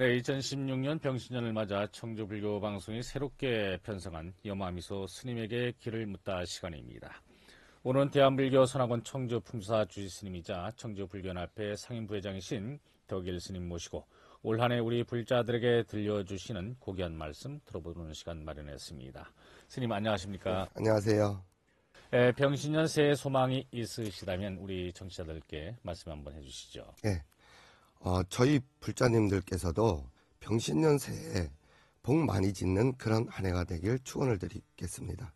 네, 2016년 병신년을 맞아 청주불교 방송이 새롭게 편성한 염화미소 스님에게 길을 묻다 시간입니다. 오늘은 대한불교 선학원 청주풍사 주지스님이자 청주불교연합회 상임부회장이신 덕일 스님 모시고 올 한 해 우리 불자들에게 들려주시는 고귀한 말씀 들어보는 시간 마련했습니다. 스님 안녕하십니까? 네, 안녕하세요. 병신년 새해 소망이 있으시다면 우리 청취자들께 말씀 한번 해주시죠. 네, 저희 불자님들께서도 병신년 새해 복 많이 짓는 그런 한 해가 되길 축원을 드리겠습니다.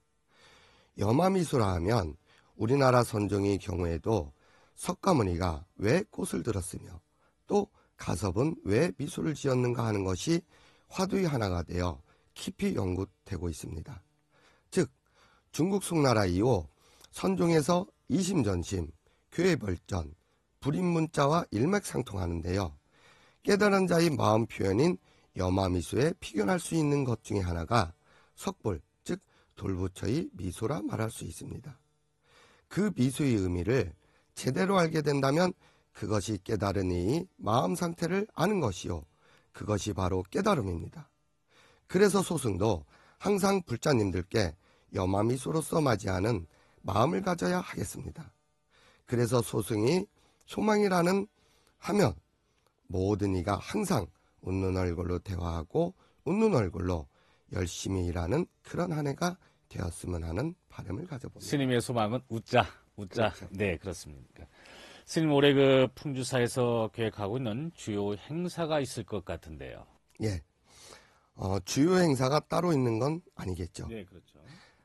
염화미소라 하면 우리나라 선종의 경우에도 석가모니가 왜 꽃을 들었으며 또 가섭은 왜 미소를 지었는가 하는 것이 화두의 하나가 되어 깊이 연구되고 있습니다. 즉 중국 송나라 이후 선종에서 이심전심, 교회벌전, 불임문자와 일맥상통하는데요. 깨달은 자의 마음 표현인 염화미소에 피견할 수 있는 것 중에 하나가 석불, 즉 돌부처의 미소라 말할 수 있습니다. 그 미소의 의미를 제대로 알게 된다면 그것이 깨달은 이의 마음 상태를 아는 것이요. 그것이 바로 깨달음입니다. 그래서 소승도 항상 불자님들께 염화미소로서 맞이하는 마음을 가져야 하겠습니다. 그래서 소승이 소망이라는 하면 모든 이가 항상 웃는 얼굴로 대화하고 웃는 얼굴로 열심히 일하는 그런 한 해가 되었으면 하는 바람을 가져봅니다. 스님의 소망은 웃자. 그렇죠. 네, 그렇습니다. 스님 올해 그 풍주사에서 계획하고 있는 주요 행사가 있을 것 같은데요. 예, 주요 행사가 따로 있는 건 아니겠죠. 네, 그렇죠.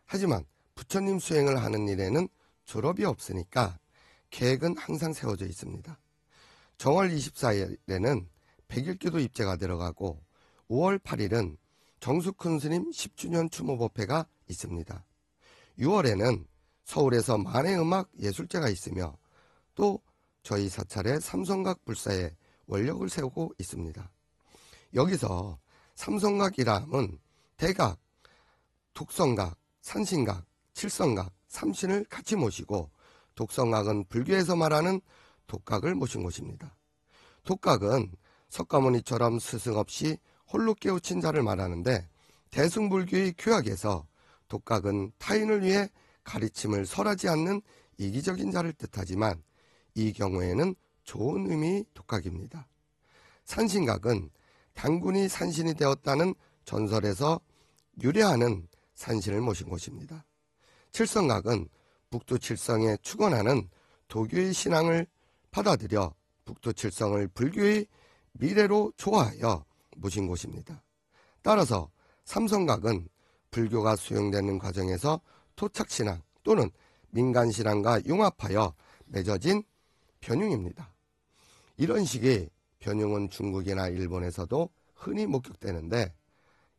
하지만 부처님 수행을 하는 일에는 졸업이 없으니까 계획은 항상 세워져 있습니다. 정월 24일에는 백일기도 입제가 들어가고 5월 8일은 정숙훈 스님 10주년 추모법회가 있습니다. 6월에는 서울에서 만해음악 예술제가 있으며 또 저희 사찰의 삼성각 불사에 원력을 세우고 있습니다. 여기서 삼성각이라 함은 대각, 독성각, 산신각, 칠성각, 삼신을 같이 모시고 독성각은 불교에서 말하는 독각을 모신 곳입니다. 독각은 석가모니처럼 스승 없이 홀로 깨우친 자를 말하는데 대승불교의 규약에서 독각은 타인을 위해 가르침을 설하지 않는 이기적인 자를 뜻하지만 이 경우에는 좋은 의미의 독각입니다. 산신각은 단군이 산신이 되었다는 전설에서 유래하는 산신을 모신 곳입니다. 칠성각은 북두칠성에 축원하는 도교의 신앙을 받아들여 북두칠성을 불교의 미래로 조화하여 모신 곳입니다. 따라서 삼성각은 불교가 수용되는 과정에서 토착신앙 또는 민간신앙과 융합하여 맺어진 변융입니다. 이런 식의 변융은 중국이나 일본에서도 흔히 목격되는데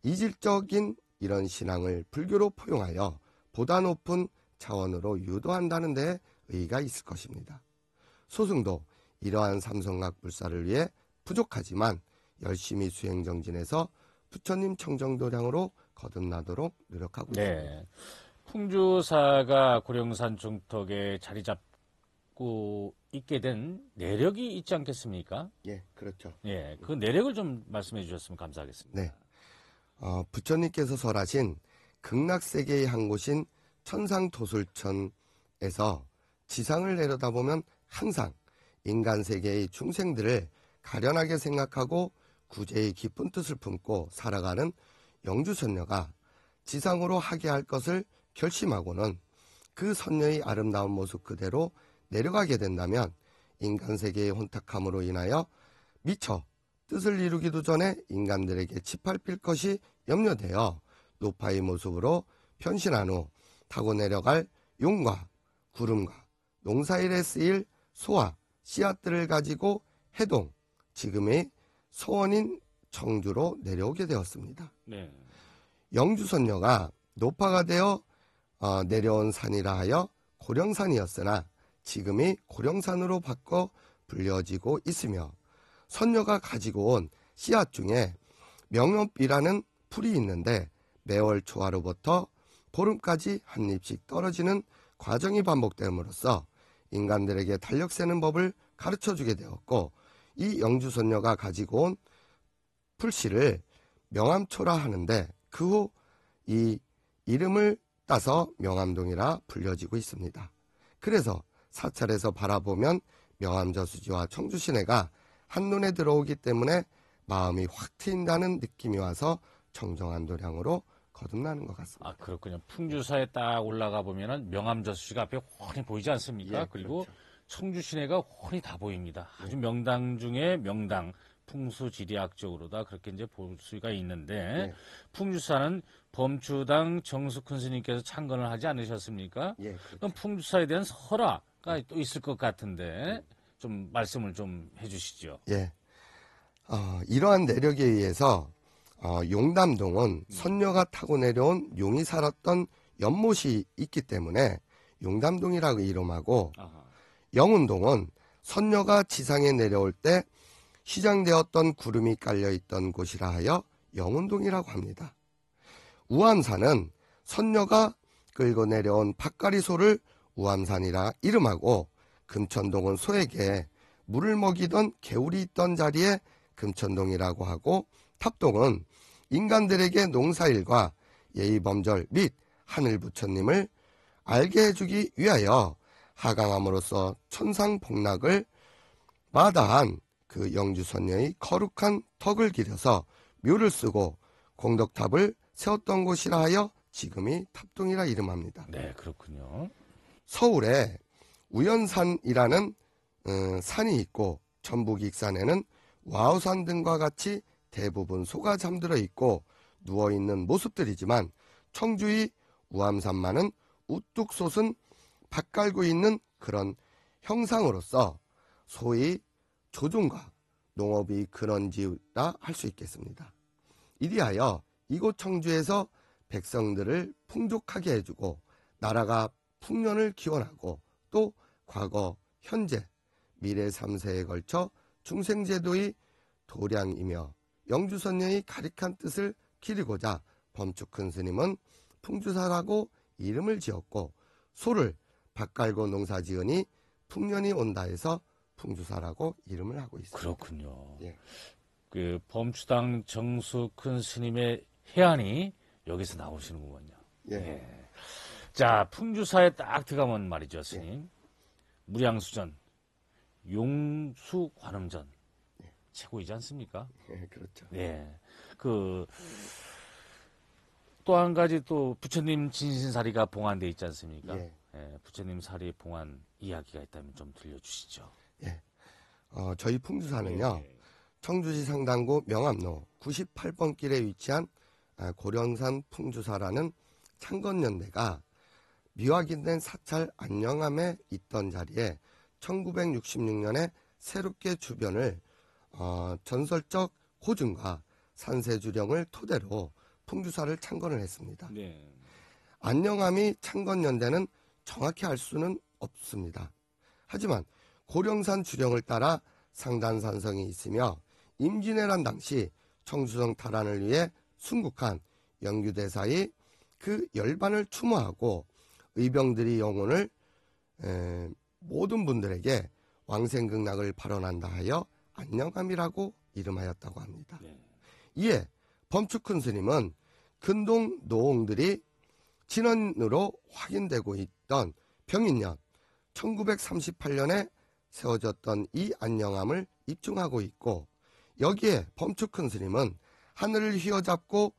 이질적인 이런 신앙을 불교로 포용하여 보다 높은 차원으로 유도한다는 데 의의가 있을 것입니다. 소승도 이러한 삼성각 불사를 위해 부족하지만 열심히 수행정진해서 부처님 청정도량으로 거듭나도록 노력하고 있습니다. 풍주사가 고령산 중턱에 자리 잡고 있게 된 내력이 있지 않겠습니까? 예, 그렇죠. 예, 그 내력을 좀 말씀해 주셨으면 감사하겠습니다. 네, 부처님께서 설하신 극락세계의 한 곳인 천상토술천에서 지상을 내려다보면 항상 인간세계의 중생들을 가련하게 생각하고 구제의 깊은 뜻을 품고 살아가는 영주선녀가 지상으로 하게 할 것을 결심하고는 그 선녀의 아름다운 모습 그대로 내려가게 된다면 인간세계의 혼탁함으로 인하여 미처 뜻을 이루기도 전에 인간들에게 짓밟힐 것이 염려되어 노파의 모습으로 변신한 후 타고 내려갈 용과 구름과 농사일에 쓰일 소와 씨앗들을 가지고 해동, 지금의 소원인 청주로 내려오게 되었습니다. 네. 영주선녀가 노파가 되어 내려온 산이라 하여 고령산이었으나 지금이 고령산으로 바꿔 불려지고 있으며 선녀가 가지고 온 씨앗 중에 명엽이라는 풀이 있는데 매월 초하루부터 보름까지 한 잎씩 떨어지는 과정이 반복됨으로써 인간들에게 달력 세는 법을 가르쳐주게 되었고 이 영주선녀가 가지고 온 풀씨를 명암초라 하는데 그 후 이 이름을 따서 명암동이라 불려지고 있습니다. 그래서 사찰에서 바라보면 명암저수지와 청주시내가 한눈에 들어오기 때문에 마음이 확 트인다는 느낌이 와서 청정한 도량으로 거듭나는 것 같습니다. 아, 그렇군요. 풍주사에 딱 올라가 보면은 명암저수지가 앞에 훤히 보이지 않습니까? 예, 그리고 그렇죠. 청주 시내가 훤히 다 보입니다. 아주 명당 중에 명당, 풍수지리학적으로다 그렇게 이제 볼 수가 있는데 예. 풍주사는 범주당 정숙훈 스님께서 창건을 하지 않으셨습니까? 예, 그렇죠. 그럼 풍주사에 대한 설화가 또 있을 것 같은데 좀 말씀을 좀 해주시죠. 예. 이러한 내력에 의해서 용담동은 선녀가 타고 내려온 용이 살았던 연못이 있기 때문에 용담동이라고 이름하고, 아하. 영운동은 선녀가 지상에 내려올 때 휘장되었던 구름이 깔려있던 곳이라 하여 영운동이라고 합니다. 우암산은 선녀가 끌고 내려온 밭가리소를 우암산이라 이름하고, 금천동은 소에게 물을 먹이던 개울이 있던 자리에 금천동이라고 하고, 탑동은 인간들에게 농사일과 예의범절 및 하늘부처님을 알게 해주기 위하여 하강함으로써 천상복락을 마다한 그 영주선녀의 거룩한 덕을 기려서 묘를 쓰고 공덕탑을 세웠던 곳이라 하여 지금이 탑동이라 이름합니다. 네, 그렇군요. 서울에 우연산이라는 산이 있고, 전북 익산에는 와우산 등과 같이 대부분 소가 잠들어 있고 누워있는 모습들이지만, 청주의 우암산만은 우뚝 솟은 밭 깔고 있는 그런 형상으로서 소위 조종과 농업이 근원지라 할 수 있겠습니다. 이리하여 이곳 청주에서 백성들을 풍족하게 해주고 나라가 풍년을 기원하고, 또 과거, 현재, 미래 3세에 걸쳐 중생제도의 도량이며 영주선녀의 가릭한 뜻을 기리고자 범축큰 스님은 풍주사라고 이름을 지었고, 소를 밭 깔고 농사 지으니 풍년이 온다 해서 풍주사라고 이름을 하고 있습니다. 그렇군요. 예. 그 범주당 정숙훈 스님의 해안이 여기서 나오시는군요. 예. 예. 자, 풍주사에 딱 들어가면 말이죠, 스님. 무량수전, 용수관음전. 최고이지 않습니까? 예, 그렇죠. 네. 또 한 가지 또 부처님 진신사리가 봉안돼 있지 않습니까? 예. 예, 부처님 사리 봉안 이야기가 있다면 좀 들려주시죠. 예. 저희 풍주사는요, 예. 청주시 상당구 명암로 98번 길에 위치한 고령산 풍주사라는 창건연대가 미확인된 사찰 안녕암에 있던 자리에 1966년에 새롭게 주변을 전설적 호준과 산세주령을 토대로 풍주사를 창건을 했습니다. 네. 안녕암이 창건연대는 정확히 알 수는 없습니다. 하지만 고령산 주령을 따라 상단산성이 있으며 임진왜란 당시 청주성 탈환을 위해 순국한 영규대사의 그 열반을 추모하고 의병들이 영혼을 모든 분들에게 왕생극락을 발언한다 하여 안녕암이라고 이름하였다고 합니다. 네. 이에 범축큰 스님은 근동 노홍들이 진원으로 확인되고 있던 병인년 1938년에 세워졌던 이 안녕암을 입증하고 있고, 여기에 범축큰 스님은 하늘을 휘어잡고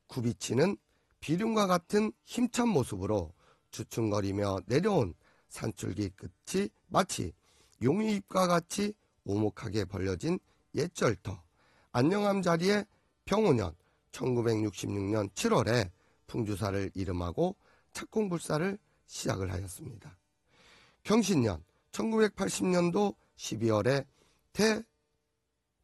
굽이치는 비룡과 같은 힘찬 모습으로 주춤거리며 내려온 산줄기 끝이 마치 용의 입과 같이 오목하게 벌려진 옛절터 안녕암 자리에 병오년 1966년 7월에 풍주사를 이름하고 착공불사를 시작을 하였습니다. 경신년 1980년도 12월에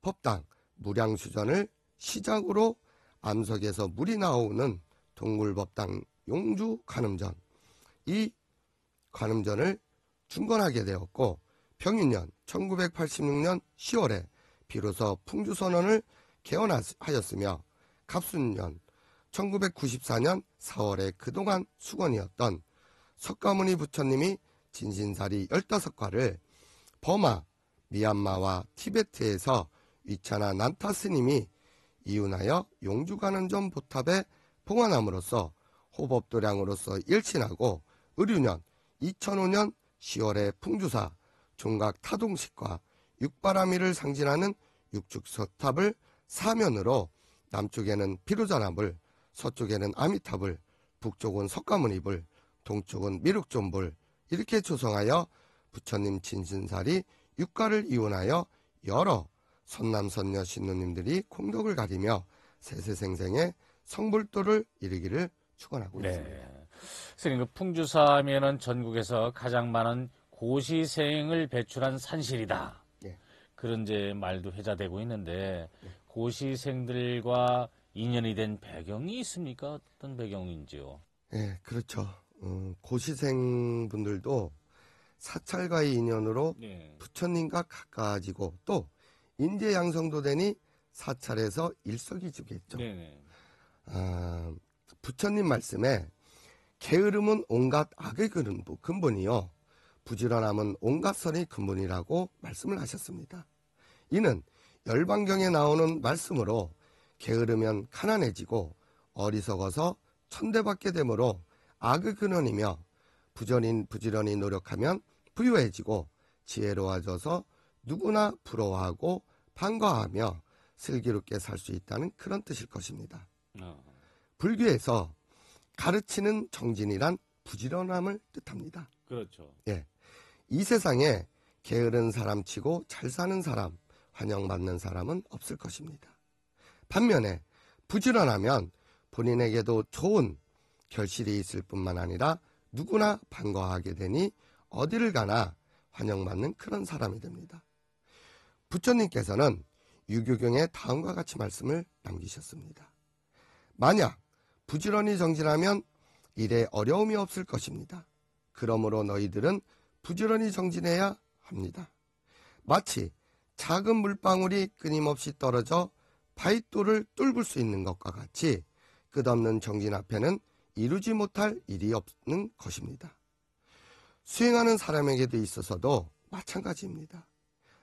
대법당 무량수전을 시작으로 암석에서 물이 나오는 동굴법당 용주 관음전, 이 관음전을 중건하게 되었고, 병인년 1986년 10월에 비로소 풍주선언을 개원하였으며, 갑순년 1994년 4월에 그동안 수건이었던 석가모니 부처님이 진신사리 15과를 버마, 미얀마와 티베트에서 위차나 난타 스님이 이윤하여 용주가는 점 보탑에 봉헌함으로써 호법도량으로서 일신하고 의류년 2005년 10월에 풍주사 종각 타동식과 육바라미를 상징하는 육축서탑을 사면으로 남쪽에는 피루자나불, 서쪽에는 아미탑을, 북쪽은 석가모니불, 동쪽은 미륵존불 이렇게 조성하여 부처님 진신살이 육가를 이혼하여 여러 선남선녀 신누님들이 공덕을 가리며 세세생생의 성불도를 이루기를 축원하고 있습니다. 네. 스님, 그 풍주사하면은 전국에서 가장 많은 고시생을 배출한 산실이다. 예. 그런 이제 말도 회자되고 있는데 고시생들과 인연이 된 배경이 있습니까? 어떤 배경인지요? 예, 그렇죠. 고시생분들도 사찰과의 인연으로 네. 부처님과 가까워지고 또 인재 양성도 되니 사찰에서 일석이조겠죠. 네네. 부처님 말씀에 게으름은 온갖 악의 근본이요 부지런함은 온갖 선의 근본이라고 말씀을 하셨습니다. 이는 열반경에 나오는 말씀으로 게으르면 가난해지고 어리석어서 천대받게 되므로 악의 근원이며 부지런히 노력하면 부유해지고 지혜로워져서 누구나 부러워하고 반가워하며 슬기롭게 살 수 있다는 그런 뜻일 것입니다. 불교에서 가르치는 정진이란 부지런함을 뜻합니다. 그렇죠. 예, 이 세상에 게으른 사람치고 잘 사는 사람, 환영받는 사람은 없을 것입니다. 반면에 부지런하면 본인에게도 좋은 결실이 있을 뿐만 아니라 누구나 반가워하게 되니 어디를 가나 환영받는 그런 사람이 됩니다. 부처님께서는 유교경에 다음과 같이 말씀을 남기셨습니다. 만약 부지런히 정진하면 일에 어려움이 없을 것입니다. 그러므로 너희들은 부지런히 정진해야 합니다. 마치 작은 물방울이 끊임없이 떨어져 바윗돌을 뚫을 수 있는 것과 같이 끝없는 정진 앞에는 이루지 못할 일이 없는 것입니다. 수행하는 사람에게도 있어서도 마찬가지입니다.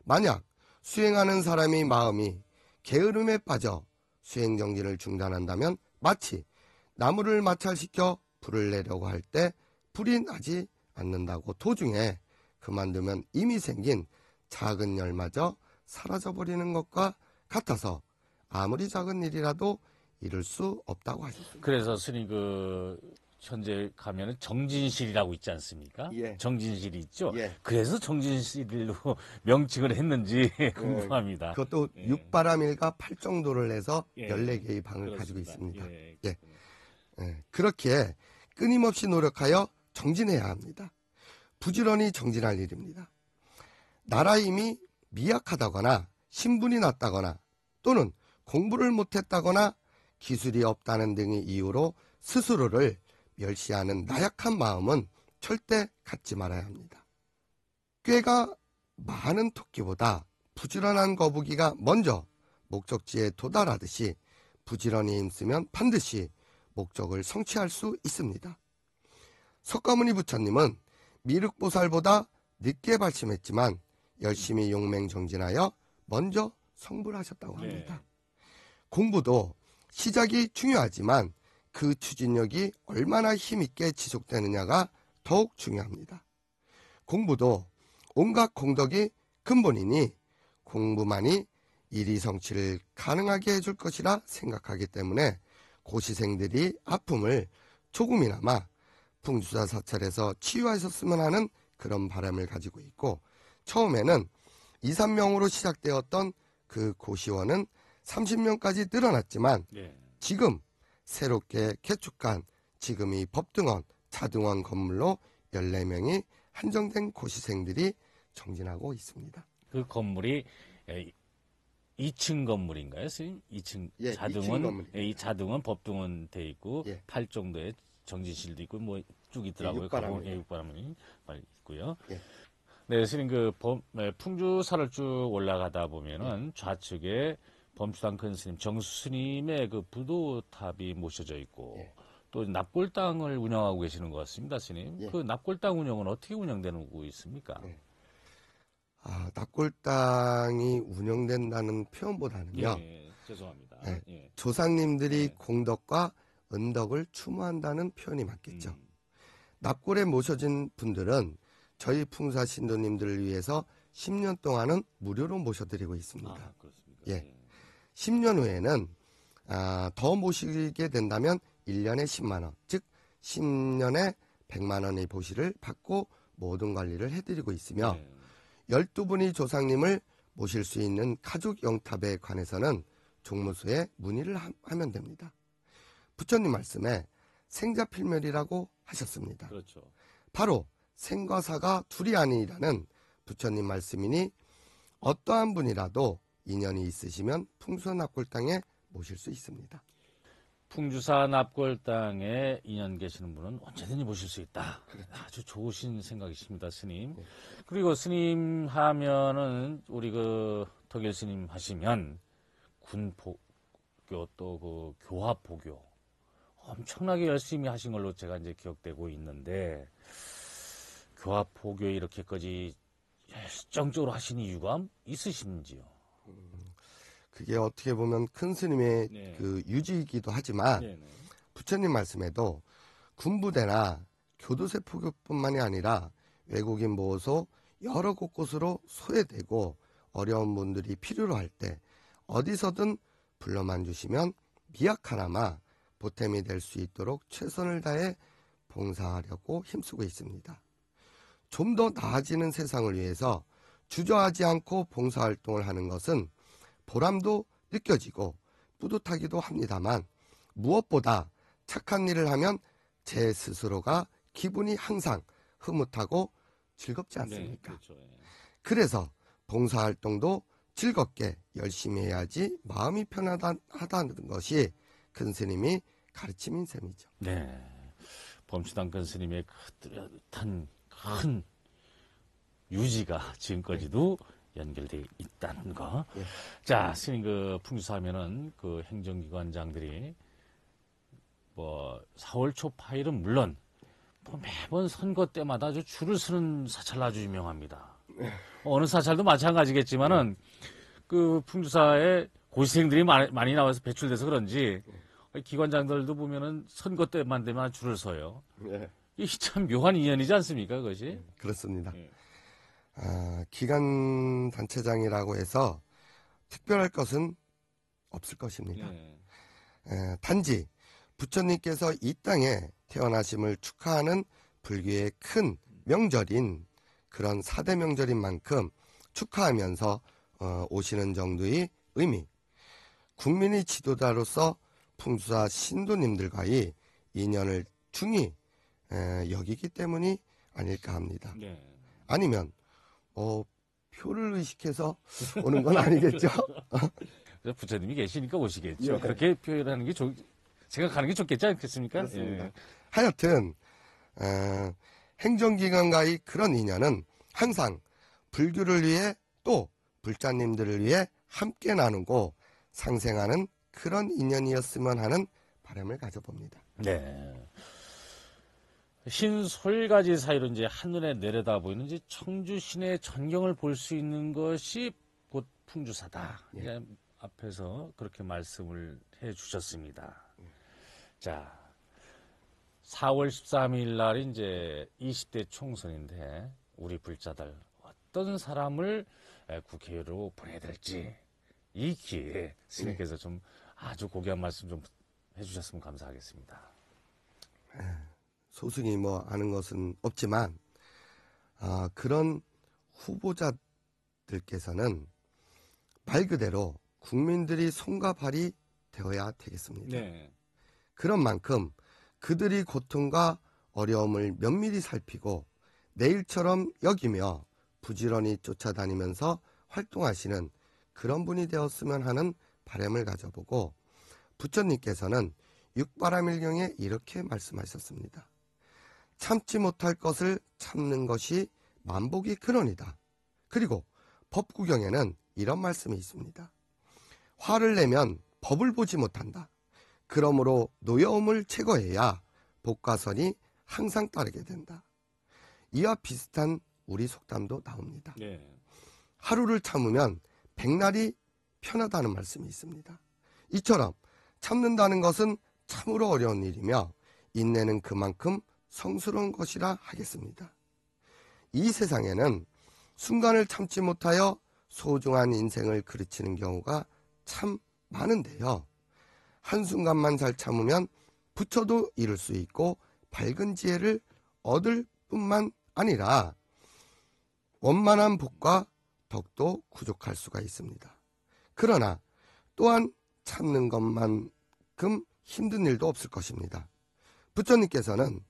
만약 수행하는 사람의 마음이 게으름에 빠져 수행 정진을 중단한다면 마치 나무를 마찰시켜 불을 내려고 할 때 불이 나지 않는다고 도중에 그만두면 이미 생긴 작은 열마저 사라져버리는 것과 같아서 아무리 작은 일이라도 이룰 수 없다고 하셨습니다. 그래서 스님 현재 가면은 정진실이라고 있지 않습니까? 예. 정진실이 있죠. 예. 그래서 정진실로 명칭을 했는지 궁금합니다. 그것도 예. 육바람일과 팔정도를 해서 예. 14개의 방을 그렇습니다. 가지고 있습니다. 예. 예. 그렇게 끊임없이 노력하여 정진해야 합니다. 부지런히 정진할 일입니다. 나라 힘이 미약하다거나 신분이 낮다거나 또는 공부를 못했다거나 기술이 없다는 등의 이유로 스스로를 멸시하는 나약한 마음은 절대 갖지 말아야 합니다. 꾀가 많은 토끼보다 부지런한 거북이가 먼저 목적지에 도달하듯이 부지런히 힘쓰면 반드시 목적을 성취할 수 있습니다. 석가모니 부처님은 미륵보살보다 늦게 발심했지만 열심히 용맹정진하여 먼저 성불하셨다고 합니다. 네. 공부도 시작이 중요하지만 그 추진력이 얼마나 힘있게 지속되느냐가 더욱 중요합니다. 공부도 온갖 공덕이 근본이니 공부만이 일이 성취를 가능하게 해줄 것이라 생각하기 때문에 고시생들이 아픔을 조금이나마 풍주사 사찰에서 치유하셨으면 하는 그런 바람을 가지고 있고, 처음에는 2, 3명으로 시작되었던 그 고시원은 30명까지 늘어났지만 네. 지금 새롭게 개축한 지금이 법등원, 자등원 건물로 14명이 한정된 고시생들이 정진하고 있습니다. 그 건물이 2층 건물인가요, 선생님? 2층 예, 자등원, 2층 건물입니다. 이 자등원 법등원 돼 있고 예. 8정도의 정진실도 있고 뭐 쭉 있더라고요. 육바람이. 육바람이 있고요. 예. 네, 선생님 풍주사를 쭉 올라가다 보면은 좌측에 범주당 큰 스님, 정수 스님의 그 부도탑이 모셔져 있고 예. 또 납골당을 운영하고 계시는 것 같습니다, 스님. 예. 그 납골당 운영은 어떻게 운영되고 있습니까? 예. 납골당이 운영된다는 표현보다는요. 예, 죄송합니다. 네. 예. 조상님들이 네. 공덕과 은덕을 추모한다는 표현이 맞겠죠. 음. 납골에 모셔진 분들은 저희 풍사 신도님들을 위해서 10년 동안은 무료로 모셔드리고 있습니다. 아, 그렇습니까? 예. 예. 10년 후에는 더 모시게 된다면 1년에 10만 원, 즉 10년에 100만 원의 보시를 받고 모든 관리를 해드리고 있으며 예. 12분이 조상님을 모실 수 있는 가족 영탑에 관해서는 종무소에 문의를 하면 됩니다. 부처님 말씀에 생자필멸이라고 하셨습니다. 그렇죠. 바로 생과 사가 둘이 아니라는 부처님 말씀이니 어떠한 분이라도 인연이 있으시면 풍수납골 땅에 모실 수 있습니다. 풍주사 납골 땅에 인연 계시는 분은 언제든지 모실 수 있다. 아주 좋으신 생각이십니다, 스님. 그리고 스님 하면은 우리 그 덕일 스님 하시면 군포교 또 그 교합포교 엄청나게 열심히 하신 걸로 제가 이제 기억되고 있는데 교합포교에 이렇게까지 열정적으로 하신 이유가 있으신지요? 그게 어떻게 보면 큰 스님의 네. 그 유지이기도 하지만 네네. 부처님 말씀에도 군부대나 교도소 포교뿐만이 아니라 외국인 모호소 여러 곳곳으로 소외되고 어려운 분들이 필요로 할 때 어디서든 불러만 주시면 미약하나마 보탬이 될 수 있도록 최선을 다해 봉사하려고 힘쓰고 있습니다. 좀 더 나아지는 세상을 위해서 주저하지 않고 봉사활동을 하는 것은 보람도 느껴지고 뿌듯하기도 합니다만 무엇보다 착한 일을 하면 제 스스로가 기분이 항상 흐뭇하고 즐겁지 않습니까? 네, 그렇죠. 예. 그래서 봉사활동도 즐겁게 열심히 해야지 마음이 편하다는 것이 큰 스님이 가르침인 셈이죠. 네. 범치당근 스님의 그 뚜렷한 큰 유지가 지금까지도 연결되어 있다는 거. 예. 자, 스님 그 풍수하면은 그 행정기관장들이 뭐 4월 초 파일은 물론 뭐 매번 선거 때마다 아주 줄을 서는 사찰로 아주 유명합니다. 어느 사찰도 마찬가지겠지만은 그 풍주사에 고시생들이 많이 나와서 배출돼서 그런지 기관장들도 보면은 선거 때만 되면 줄을 서요. 네. 이게 참 묘한 인연이지 않습니까, 그것이? 그렇습니다. 예. 기관 단체장이라고 해서 특별할 것은 없을 것입니다. 예. 단지 부처님께서 이 땅에 태어나심을 축하하는 불교의 큰 명절인 그런 4대 명절인 만큼 축하하면서 오시는 정도의 의미, 국민의 지도자로서 풍수사 신도님들과의 인연을 중히 여기기 때문이 아닐까 합니다. 네. 아니면 표를 의식해서 오는 건 아니겠죠? 그래서 부처님이 계시니까 오시겠죠. 예. 그렇게 표현하는 게 생각하는 게 좋겠지 않겠습니까? 그렇습니다. 예. 하여튼 행정기관과의 그런 인연은 항상 불교를 위해 또 불자님들을 위해 함께 나누고 상생하는 그런 인연이었으면 하는 바람을 가져봅니다. 네. 흰솔가지 사이로 이제 한눈에 내려다 보이는 이제 청주 시내 전경을 볼 수 있는 것이 곧 풍주사다. 예. 이제 앞에서 그렇게 말씀을 해 주셨습니다. 자, 4월 13일 날 이제 20대 총선인데 우리 불자들 어떤 사람을 국회의원으로 보내야 될지 이 기회에 스님께서 좀 아주 고귀한 말씀 좀 해주셨으면 감사하겠습니다. 소승이 뭐 아는 것은 없지만 그런 후보자들께서는 말 그대로 국민들이 손과 발이 되어야 되겠습니다. 네. 그런 만큼 그들이 고통과 어려움을 면밀히 살피고 내일처럼 여기며 부지런히 쫓아다니면서 활동하시는 그런 분이 되었으면 하는 바람을 가져보고 부처님께서는 육바라밀경에 이렇게 말씀하셨습니다. 참지 못할 것을 참는 것이 만복이 근원이다. 그리고 법구경에는 이런 말씀이 있습니다. 화를 내면 법을 보지 못한다. 그러므로 노여움을 제거해야 복과선이 항상 따르게 된다. 이와 비슷한 우리 속담도 나옵니다. 네. 하루를 참으면 백날이 편하다는 말씀이 있습니다. 이처럼 참는다는 것은 참으로 어려운 일이며 인내는 그만큼 성스러운 것이라 하겠습니다. 이 세상에는 순간을 참지 못하여 소중한 인생을 그르치는 경우가 참 많은데요. 한순간만 잘 참으면 부처도 이룰 수 있고 밝은 지혜를 얻을 뿐만 아니라 원만한 복과 덕도 구족할 수가 있습니다. 그러나 또한 참는 것만큼 힘든 일도 없을 것입니다. 부처님께서는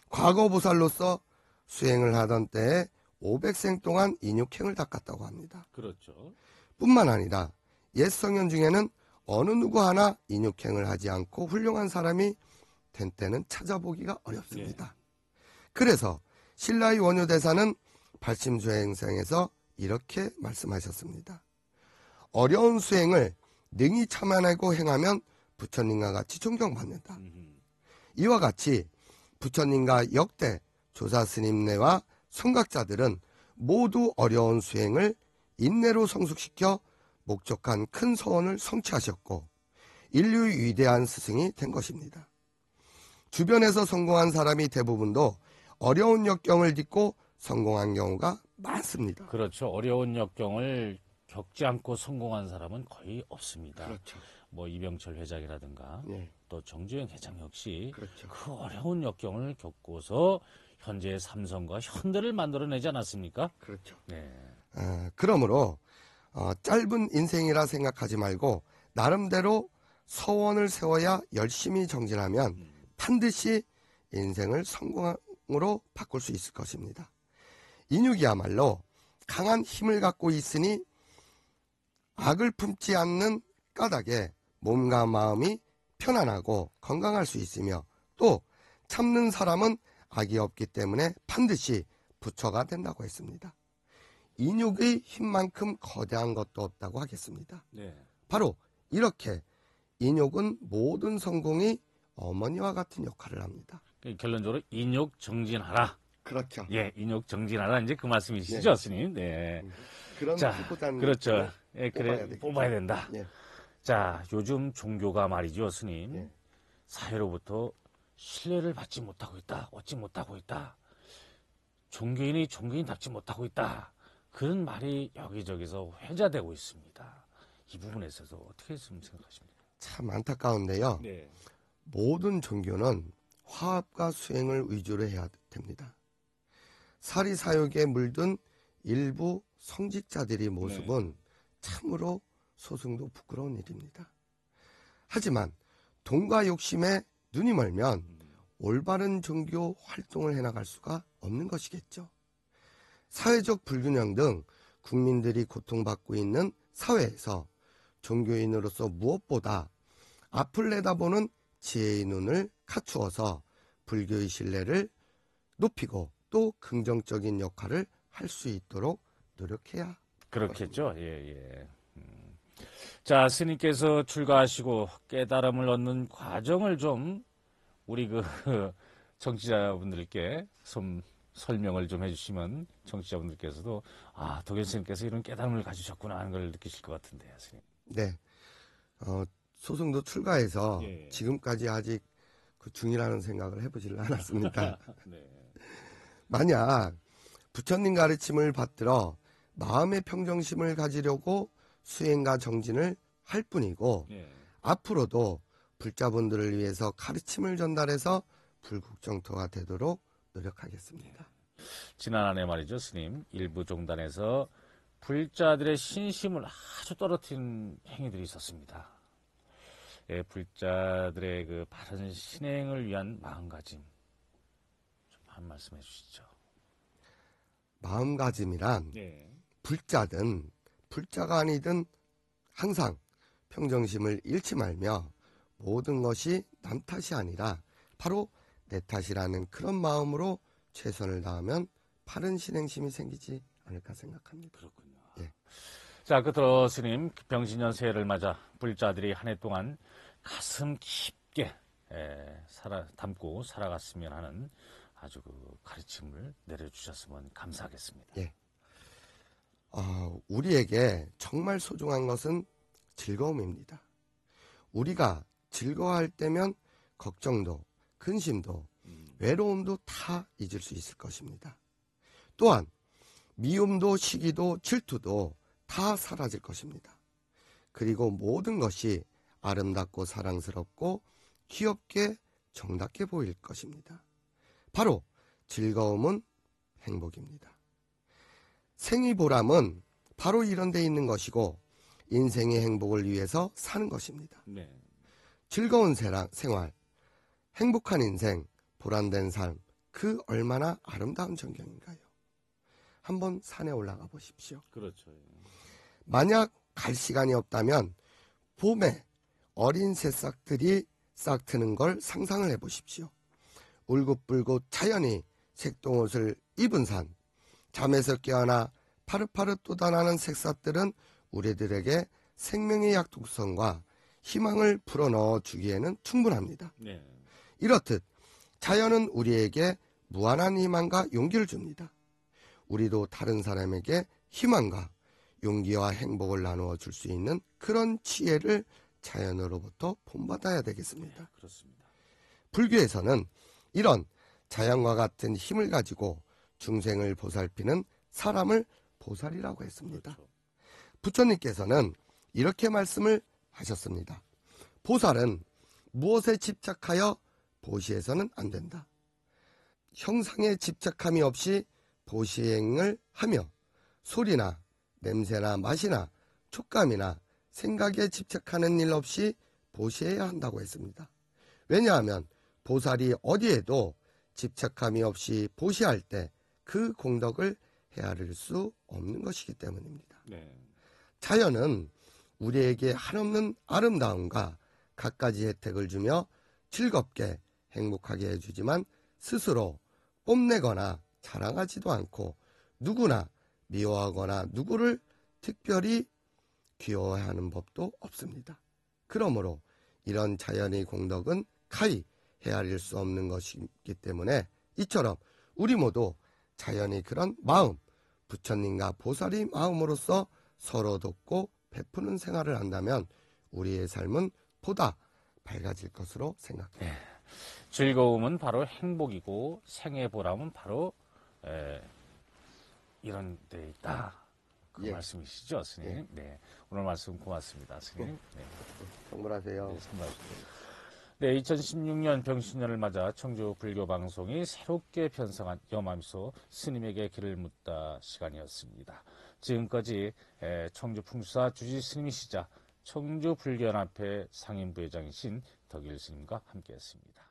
과거 보살로서 수행을 하던 때에 500생 동안 인육행을 닦았다고 합니다. 그렇죠. 뿐만 아니라 옛 성현 중에는 어느 누구 하나 인육행을 하지 않고 훌륭한 사람이 된 때는 찾아보기가 어렵습니다. 그래서 신라의 원효대사는 발심수행상에서 이렇게 말씀하셨습니다. 어려운 수행을 능히 참아내고 행하면 부처님과 같이 존경받는다. 이와 같이 부처님과 역대 조사스님네와 성각자들은 모두 어려운 수행을 인내로 성숙시켜 목적한 큰 서원을 성취하셨고 인류의 위대한 스승이 된 것입니다. 주변에서 성공한 사람이 대부분도 어려운 역경을 딛고 성공한 경우가 많습니다. 그렇죠. 어려운 역경을 겪지 않고 성공한 사람은 거의 없습니다. 그렇죠. 뭐 이병철 회장이라든가 네. 또 정주행 회장 역시 그렇죠. 그 어려운 역경을 겪고서 현재의 삼성과 현대를 만들어내지 않았습니까? 그렇죠. 네. 그러므로 짧은 인생이라 생각하지 말고 나름대로 서원을 세워야 열심히 정진하면 반드시 인생을 성공으로 바꿀 수 있을 것입니다. 인육이야말로 강한 힘을 갖고 있으니 악을 품지 않는 까닭에 몸과 마음이 편안하고 건강할 수 있으며 또 참는 사람은 악이 없기 때문에 반드시 부처가 된다고 했습니다. 인육의 힘만큼 거대한 것도 없다고 하겠습니다. 네. 바로 이렇게 인육은 모든 성공이 어머니와 같은 역할을 합니다. 결론적으로 인욕 정진하라. 그렇죠. 예, 인욕 정진하라. 이제 그 말씀이시죠, 네. 스님? 네. 그런 자, 후보자는 그렇죠. 예, 그래, 뽑아야 되겠죠. 뽑아야 된다. 예. 자, 요즘 종교가 말이죠, 스님. 예. 사회로부터 신뢰를 받지 못하고 있다, 얻지 못하고 있다. 종교인이 종교인답지 못하고 있다. 그런 말이 여기저기서 회자되고 있습니다. 이 부분에 있어서 어떻게 생각하십니까? 참 안타까운데요. 네. 모든 종교는 화합과 수행을 위주로 해야 됩니다. 사리사욕에 물든 일부 성직자들의 모습은 참으로 소승도 부끄러운 일입니다. 하지만 돈과 욕심에 눈이 멀면 올바른 종교 활동을 해나갈 수가 없는 것이겠죠. 사회적 불균형 등 국민들이 고통받고 있는 사회에서 종교인으로서 무엇보다 앞을 내다보는 지혜의 눈을 갖추어서 불교의 신뢰를 높이고 또 긍정적인 역할을 할 수 있도록 노력해야 그렇겠죠. 예, 예. 자, 스님께서 출가하시고 깨달음을 얻는 과정을 좀 우리 그 정치자분들께 좀 설명을 좀 해주시면 정치자분들께서도 아, 도견 스님께서 이런 깨달음을 가지셨구나 하는 걸 느끼실 것 같은데요, 스님. 네. 소승도 출가해서 예. 지금까지 아직 그 중이라는 생각을 해보지를 않았습니다. 네. 만약 부처님 가르침을 받들어 마음의 평정심을 가지려고 수행과 정진을 할 뿐이고 예. 앞으로도 불자분들을 위해서 가르침을 전달해서 불국정토가 되도록 노력하겠습니다. 지난 한 해 말이죠, 스님. 일부 종단에서 불자들의 신심을 아주 떨어뜨린 행위들이 있었습니다. 예, 불자들의 그 바른 신행을 위한 마음가짐 좀 한 말씀해 주시죠. 마음가짐이란 네. 불자든 불자가 아니든 항상 평정심을 잃지 말며 모든 것이 남 탓이 아니라 바로 내 탓이라는 그런 마음으로 최선을 다하면 바른 신행심이 생기지 않을까 생각합니다. 그렇군요. 예. 자, 끝으로 스님 병신년 새해를 맞아 불자들이 한 해 동안 가슴 깊게 담고 살아갔으면 하는 아주 그 가르침을 내려주셨으면 감사하겠습니다. 예. 우리에게 정말 소중한 것은 즐거움입니다. 우리가 즐거워할 때면 걱정도, 근심도, 외로움도 다 잊을 수 있을 것입니다. 또한 미움도 시기도 질투도 다 사라질 것입니다. 그리고 모든 것이 아름답고 사랑스럽고 귀엽게 정답게 보일 것입니다. 바로 즐거움은 행복입니다. 생의 보람은 바로 이런 데 있는 것이고 인생의 행복을 위해서 사는 것입니다. 네. 즐거운 생활, 행복한 인생, 보람된 삶, 그 얼마나 아름다운 전경인가요? 한번 산에 올라가 보십시오. 그렇죠. 만약 갈 시간이 없다면 봄에 어린 새싹들이 싹 트는 걸 상상을 해보십시오. 울긋불긋 자연히 색동옷을 입은 산, 잠에서 깨어나 파릇파릇 돋아나는 새싹들은 우리들에게 생명의 약독성과 희망을 불어넣어 주기에는 충분합니다. 네. 이렇듯 자연은 우리에게 무한한 희망과 용기를 줍니다. 우리도 다른 사람에게 희망과 용기와 행복을 나누어 줄 수 있는 그런 지혜를 자연으로부터 본받아야 되겠습니다. 네, 그렇습니다. 불교에서는 이런 자연과 같은 힘을 가지고 중생을 보살피는 사람을 보살이라고 했습니다. 그렇죠. 부처님께서는 이렇게 말씀을 하셨습니다. 보살은 무엇에 집착하여 보시해서는 안 된다. 형상에 집착함이 없이 보시행을 하며 소리나 냄새나 맛이나 촉감이나 생각에 집착하는 일 없이 보시해야 한다고 했습니다. 왜냐하면 보살이 어디에도 집착함이 없이 보시할 때 그 공덕을 헤아릴 수 없는 것이기 때문입니다. 네. 자연은 우리에게 한없는 아름다움과 갖가지 혜택을 주며 즐겁게 행복하게 해주지만 스스로 뽐내거나 자랑하지도 않고 누구나 미워하거나 누구를 특별히 귀여워하는 법도 없습니다. 그러므로 이런 자연의 공덕은 가히 헤아릴 수 없는 것이기 때문에 이처럼 우리 모두 자연의 그런 마음, 부처님과 보살의 마음으로서 서로 돕고 베푸는 생활을 한다면 우리의 삶은 보다 밝아질 것으로 생각합니다. 즐거움은 바로 행복이고 생의 보람은 바로 이런 데 있다. 그 예. 말씀이시죠, 스님? 네. 오늘 말씀 고맙습니다, 스님. 네. 성불하세요. 네, 선물하십니다. 네, 2016년 병신년을 맞아 청주 불교 방송이 새롭게 편성한 염암소 스님에게 길을 묻다 시간이었습니다. 지금까지 청주 풍수사 주지 스님이시자 청주 불교연합회 상임부회장이신 덕일 스님과 함께했습니다.